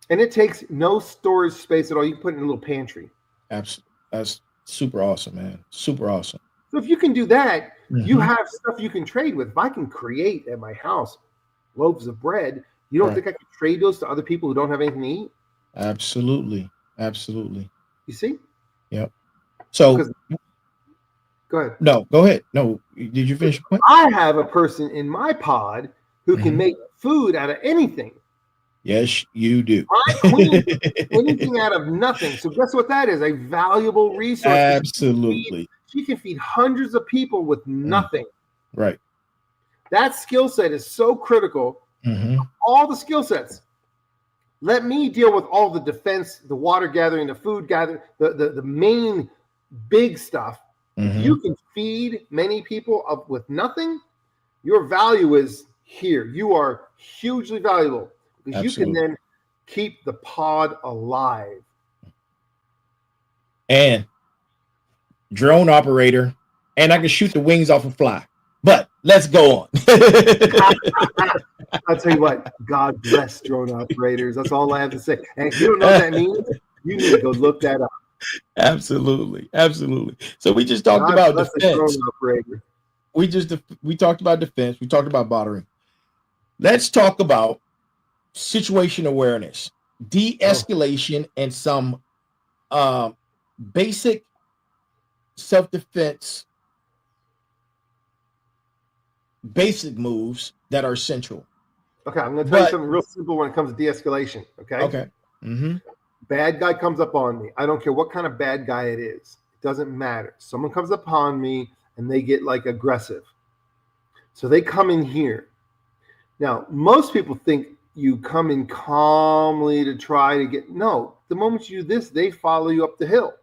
it takes no storage space at all. You can put it in a little pantry. Absolutely. That's super awesome, man. Super awesome. So if you can do that, you have stuff you can trade with. If I can create at my house loaves of bread, you don't think I can trade those to other people who don't have anything to eat? Absolutely. Absolutely. You see? Yep. So go ahead. No, go ahead. No, did you finish your point? I have a person in my pod who can make food out of anything. Yes, you do. My queen, anything out of nothing. So guess what that is? A valuable resource. Absolutely. She can feed hundreds of people with nothing. Right. That skill set is so critical. All the skill sets. Let me deal with all the defense, the water gathering, the food gathering, the main big stuff. If you can feed many people up with nothing, your value is here. You are hugely valuable because you can then keep the pod alive. And drone operator, and I can shoot the wings off a fly. But let's go on. I'll tell you what, God bless drone operators. That's all I have to say. And if you don't know what that means, you need to go look that up. Absolutely. So we just talked God about bless defense. the drone operator. We talked about defense. We talked about bothering. Let's talk about situation awareness, de-escalation, and some basic self-defense, basic moves that are essential. Okay, I'm going to tell you something real simple when it comes to de-escalation. Okay. Bad guy comes up on me. I don't care what kind of bad guy it is. It doesn't matter. Someone comes upon me and they get like aggressive. So they come in here. Now, most people think you come in calmly to try to get, no, the moment you do this, they follow you up the hill.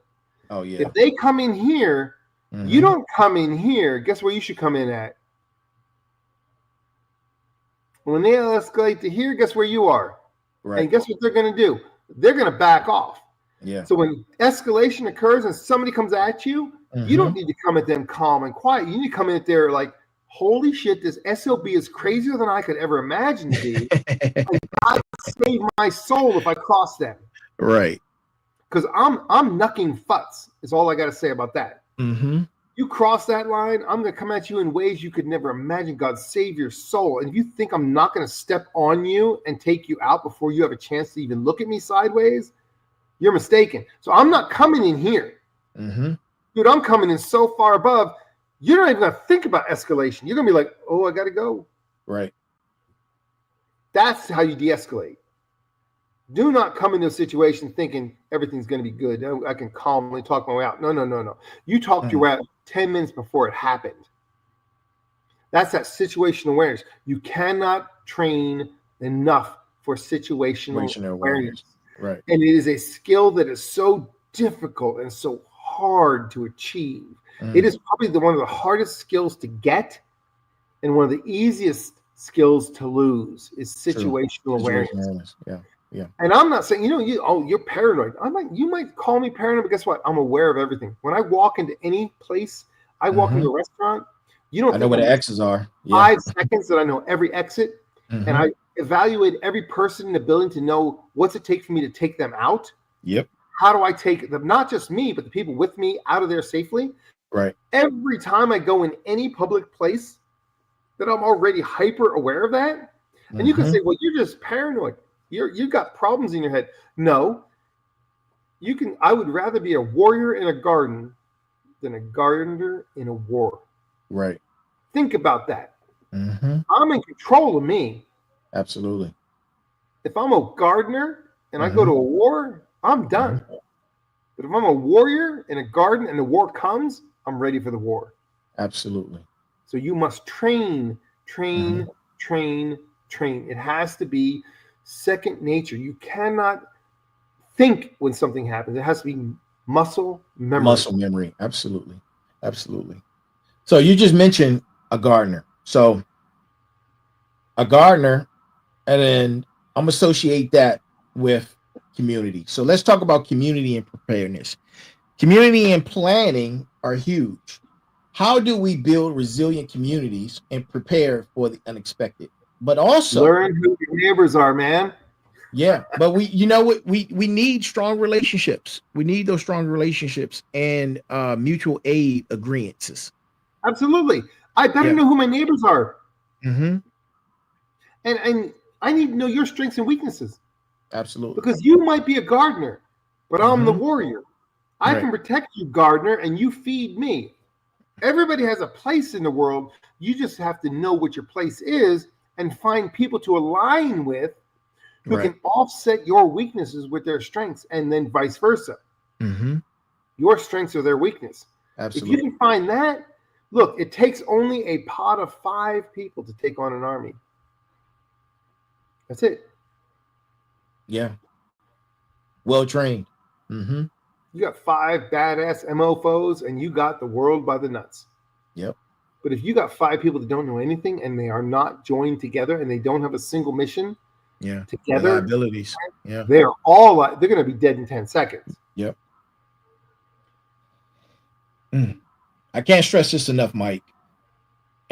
Oh, yeah. If they come in here, you don't come in here. Guess where you should come in at? When they escalate to here, guess where you are? Right. And guess what they're going to do? They're going to back off. Yeah. So when escalation occurs and somebody comes at you, you don't need to come at them calm and quiet. You need to come in there like, holy shit, this SOB is crazier than I could ever imagine to be. And God save my soul if I cross them. Right. Because I'm knucking futs is all I got to say about that. You cross that line, I'm going to come at you in ways you could never imagine. God save your soul. And if you think I'm not going to step on you and take you out before you have a chance to even look at me sideways, you're mistaken. So I'm not coming in here. Dude, I'm coming in so far above, you're not even going to think about escalation. You're going to be like, oh, I got to go. Right. That's how you de-escalate. Do not come into a situation thinking everything's going to be good. I can calmly talk my way out. No. You talked your way out 10 minutes before it happened. That's that situational awareness. You cannot train enough for situational awareness. Right. And it is a skill that is so difficult and so hard to achieve. It is probably one of the hardest skills to get and one of the easiest skills to lose is situational awareness. Yeah. And I'm not saying, you're paranoid. You might call me paranoid, but guess what? I'm aware of everything. When I walk into any place, I walk into a restaurant, I know where the X's are. 5 seconds that I know every exit. And I evaluate every person in the building to know what's it take for me to take them out. Yep. How do I take them, not just me, but the people with me out of there safely? Right. Every time I go in any public place that I'm already hyper aware of that. And you can say, well, you're just paranoid. You got problems in your head. No, I would rather be a warrior in a garden than a gardener in a war. Right. Think about that. I'm in control of me. Absolutely. If I'm a gardener and I go to a war, I'm done. But if I'm a warrior in a garden and the war comes, I'm ready for the war. Absolutely. So you must train. It has to be second nature. You cannot think when something happens. It has to be muscle memory. Absolutely. So you just mentioned a gardener. So a gardener, and then I'm associate that with community. So let's talk about community and preparedness. Community and planning are huge. How do we build resilient communities and prepare for the unexpected? But also learn who your neighbors are, man. Yeah, but we need strong relationships. We need those strong relationships and mutual aid agreements. Absolutely. I better know who my neighbors are. And I need to know your strengths and weaknesses. Absolutely. Because you might be a gardener, but I'm the warrior. I can protect you, gardener, and you feed me. Everybody has a place in the world. You just have to know what your place is and find people to align with who can offset your weaknesses with their strengths, and then vice versa. Your strengths are their weakness. Absolutely. If you can find that, look, it takes only a pot of 5 people to take on an army. That's it. Yeah. Well trained. You got 5 badass mofos, and you got the world by the nuts. Yep. But if you got 5 people that don't know anything and they are not joined together and they don't have a single mission, together, abilities. Yeah, they're going to be dead in 10 seconds. Yep. I can't stress this enough, Mike.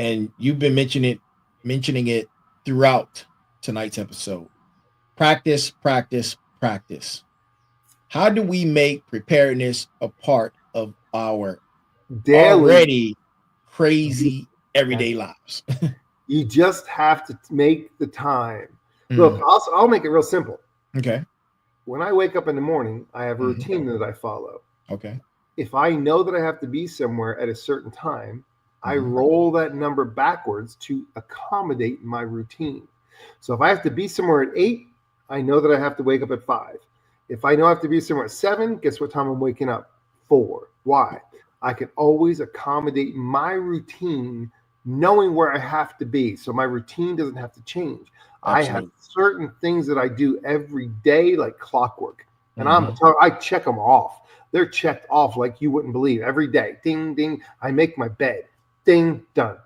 and you've been mentioning it throughout tonight's episode. Practice, practice, practice. How do we make preparedness a part of our daily, already crazy everyday lives? You just have to make the time. Look, I'll make it real simple. Okay. When I wake up in the morning, I have a routine that I follow. Okay. If I know that I have to be somewhere at a certain time, I roll that number backwards to accommodate my routine. So if I have to be somewhere at 8, I know that I have to wake up at 5. If I know I have to be somewhere at 7, guess what time I'm waking up? 4. Why? I can always accommodate my routine knowing where I have to be. So my routine doesn't have to change. Absolutely. I have certain things that I do every day, like clockwork. And I check them off. They're checked off like you wouldn't believe. Every day, ding, ding. I make my bed. Ding, done.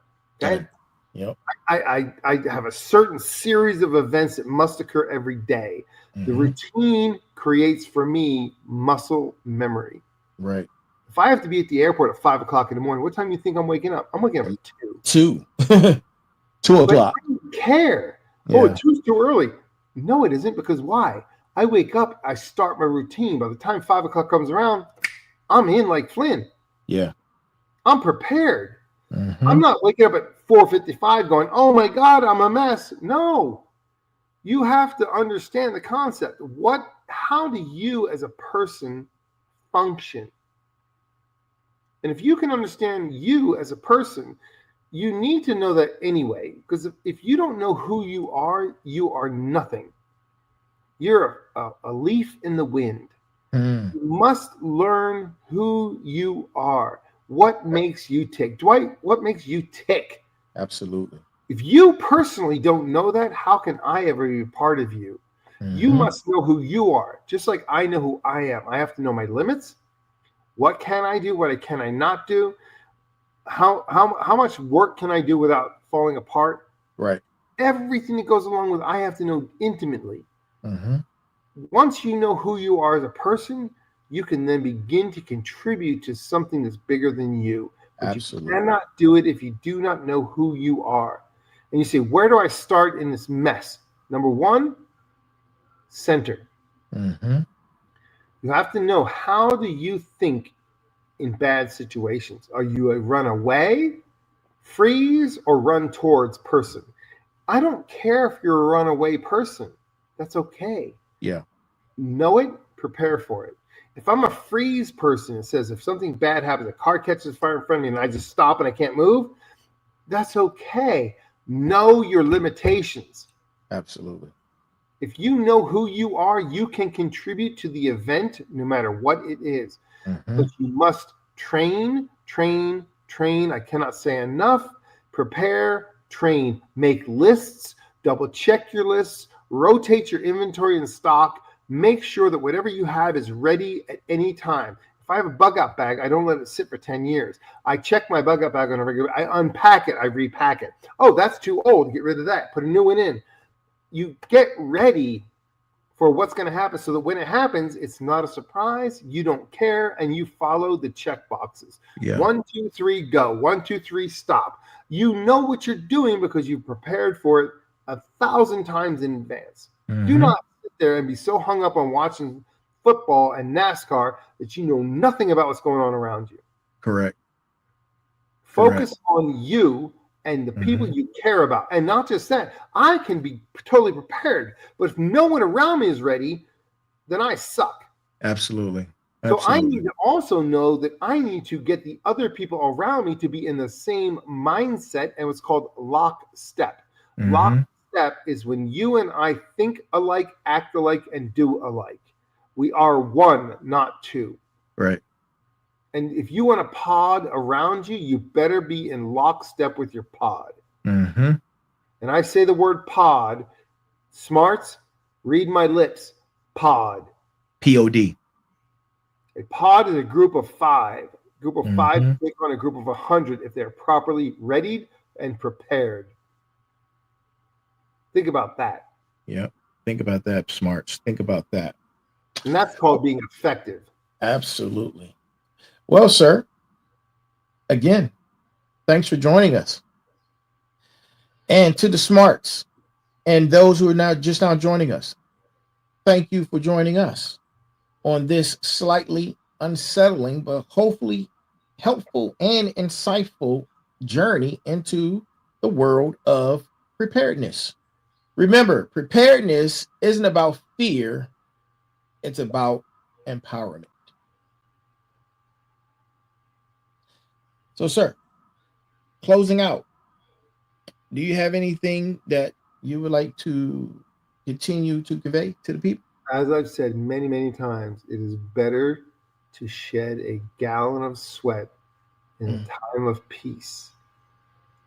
Okay? Yep. I have a certain series of events that must occur every day. The routine creates for me muscle memory. Right. If I have to be at the airport at 5 o'clock in the morning, what time do you think I'm waking up? I'm waking up at 2. 2 o'clock. I don't care. Yeah. Oh, 2's too early. No, it isn't, because why? I wake up, I start my routine. By the time 5 o'clock comes around, I'm in like Flynn. Yeah. I'm prepared. I'm not waking up at 4:55 going, oh my God, I'm a mess. No. You have to understand the concept. How do you as a person function? And if you can understand you as a person, you need to know that anyway, because if you don't know who you are nothing. You're a leaf in the wind. You must learn who you are. What makes you tick? Dwight, what makes you tick? Absolutely. If you personally don't know that, how can I ever be a part of you? You must know who you are, just like I know who I am. I have to know my limits. What can I do? What can I not do? How much work can I do without falling apart? Right. Everything that goes along with I have to know intimately. Once you know who you are as a person, you can then begin to contribute to something that's bigger than you. But Absolutely. You cannot do it if you do not know who you are. And you say, where do I start in this mess? Number 1, center. You have to know, how do you think in bad situations? Are you a run away, freeze, or run towards person? I don't care if you're a runaway person. That's okay. Yeah. Know it, prepare for it. If I'm a freeze person, it says if something bad happens, a car catches fire in front of me and I just stop and I can't move, that's okay. Know your limitations. Absolutely. If you know who you are, you can contribute to the event no matter what it is. But you must train. I cannot say enough. Prepare, train, make lists, double check your lists, rotate your inventory and stock. Make sure that whatever you have is ready at any time. If I have a bug out bag, I don't let it sit for 10 years. I check my bug out bag on a regular, I unpack it, I repack it. Oh, that's too old. Get rid of that. Put a new one in. You get ready for what's going to happen so that when it happens, it's not a surprise. You don't care, and you follow the check boxes. Yeah. 1, 2, 3, go. 1, 2, 3, stop. You know what you're doing because you've prepared for it 1,000 times in advance. Do not sit there and be so hung up on watching football and NASCAR that you know nothing about what's going on around you. Correct. Focus on you and the people you care about. And not just that, I can be totally prepared, but if no one around me is ready, then I suck. Absolutely. So I need to also know that I need to get the other people around me to be in the same mindset, and what's called lockstep. Lockstep is when you and I think alike, act alike, and do alike. We are one, not two. Right. And if you want a pod around you, you better be in lockstep with your pod. And I say the word pod. Smarts, read my lips. Pod. P-O-D. A pod is a group of 5. A group of 5 take on a group of 100 if they're properly readied and prepared. Think about that. Yeah. Think about that, Smarts. Think about that. And that's called being effective. Absolutely. Well, sir, again, thanks for joining us. And to the smarts and those who are now joining us, thank you for joining us on this slightly unsettling, but hopefully helpful and insightful journey into the world of preparedness. Remember, preparedness isn't about fear, it's about empowerment. So, sir, closing out, do you have anything that you would like to continue to convey to the people? As I've said many, many times, it is better to shed a gallon of sweat in a time of peace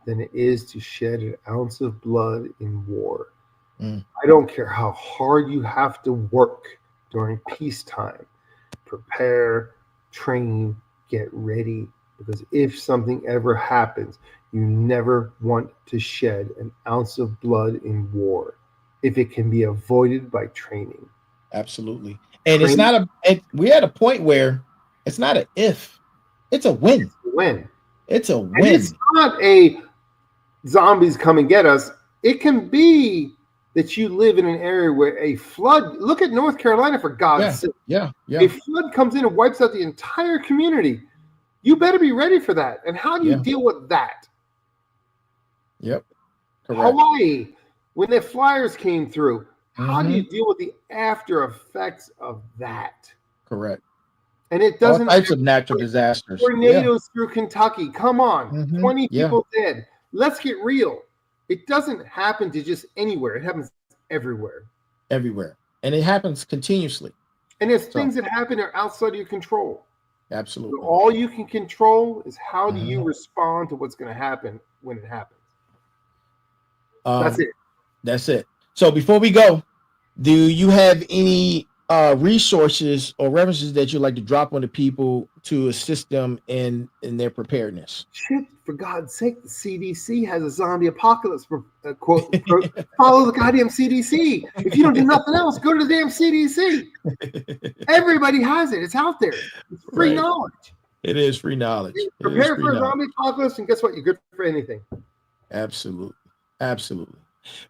than it is to shed an ounce of blood in war. I don't care how hard you have to work during peacetime. Prepare, train, get ready, because if something ever happens, you never want to shed an ounce of blood in war if it can be avoided by training. Absolutely. And it's not we're at a point where it's not a if, it's a when. It's a win. It's a And win. it's not a zombies come and get us. It can be that you live in an area where a flood, look at North Carolina for God's sake. Yeah. A flood comes in and wipes out the entire community. You better be ready for that. And how do you deal with that? Yep. Correct. Hawaii, when the flyers came through, how do you deal with the after effects of that? Correct. And it doesn't. All types of natural disasters. Tornadoes through Kentucky. Come on. 20 Yeah. people dead. Let's get real. It doesn't happen to just anywhere. It happens everywhere. Everywhere. And it happens continuously. And there's things that happen that are outside of your control. Absolutely. So all you can control is how do you respond to what's going to happen when it happens. That's it. That's it. So before we go, do you have any resources or references that you'd like to drop on the people to assist them in their preparedness? Shit, for God's sake, the CDC has a zombie apocalypse quote. Follow the goddamn CDC. If you don't do nothing else, go to the damn CDC. Everybody has it. It's out there. It's free knowledge. It is free knowledge. Prepare for a zombie apocalypse, and guess what? You're good for anything. Absolutely. Absolutely.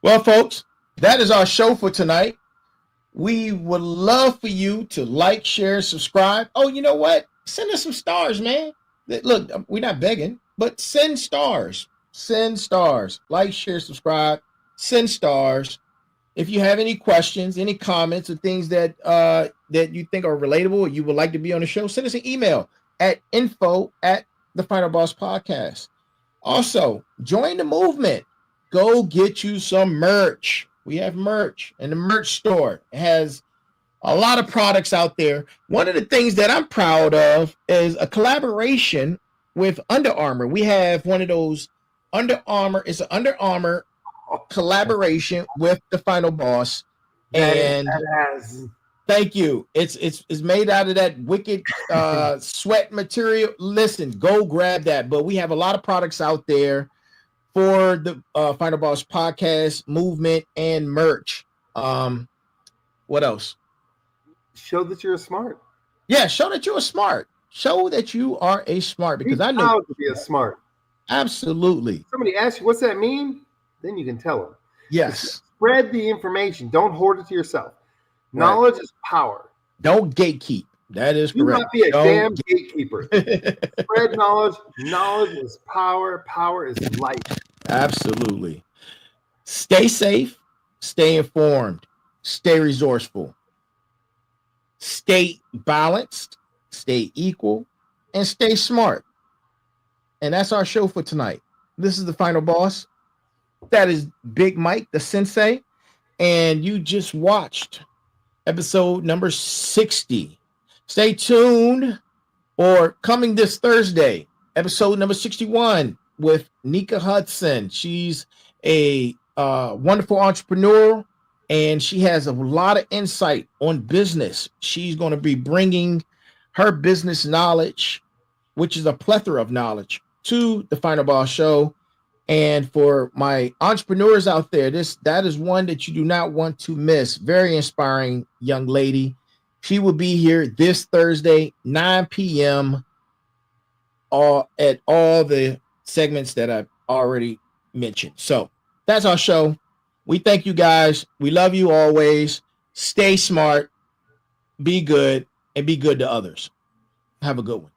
Well, folks, that is our show for tonight. We would love for you to like, share, subscribe. Oh, you know what? Send us some stars, man. Look, we're not begging, but send stars. Send stars. Like, share, subscribe. Send stars. If you have any questions, any comments, or things that you think are relatable or you would like to be on the show, send us an email at info@thefinalbosspodcast. Also, join the movement. Go get you some merch. We have merch in the merch store. It has a lot of products out there. One of the things that I'm proud of is a collaboration with Under Armour. We have one of those Under Armour. It's an Under Armour collaboration with the Final Boss. And thank you. It's made out of that wicked sweat material. Listen, go grab that. But we have a lot of products out there for the Final Boss podcast movement and merch. What else? Show that you're smart. Yeah, show that you're smart. Show that you are a smart, because I know to be a smart. Absolutely. Somebody asks you, what's that mean? Then you can tell them. Yes. Spread the information. Don't hoard it to yourself. Knowledge is power. Don't gatekeep. That is correct. Do not be a damn gatekeeper. Spread knowledge. Knowledge is power. Power is life. Absolutely. Stay safe. Stay informed. Stay resourceful. Stay balanced. Stay equal. And stay smart. And that's our show for tonight. This is the Final Boss. That is Big Mike, the Sensei. And you just watched episode number 60. Stay tuned for coming this Thursday, episode number 61 with Nika Hudson. She's a wonderful entrepreneur, and she has a lot of insight on business. She's going to be bringing her business knowledge, which is a plethora of knowledge, to the Final Boss Show. And for my entrepreneurs out there, that is one that you do not want to miss. Very inspiring young lady. She will be here this Thursday, 9 p.m. at all the segments that I've already mentioned. So That's our show. We thank you guys. We love you always. Stay smart, be good, and be good to others. Have a good one.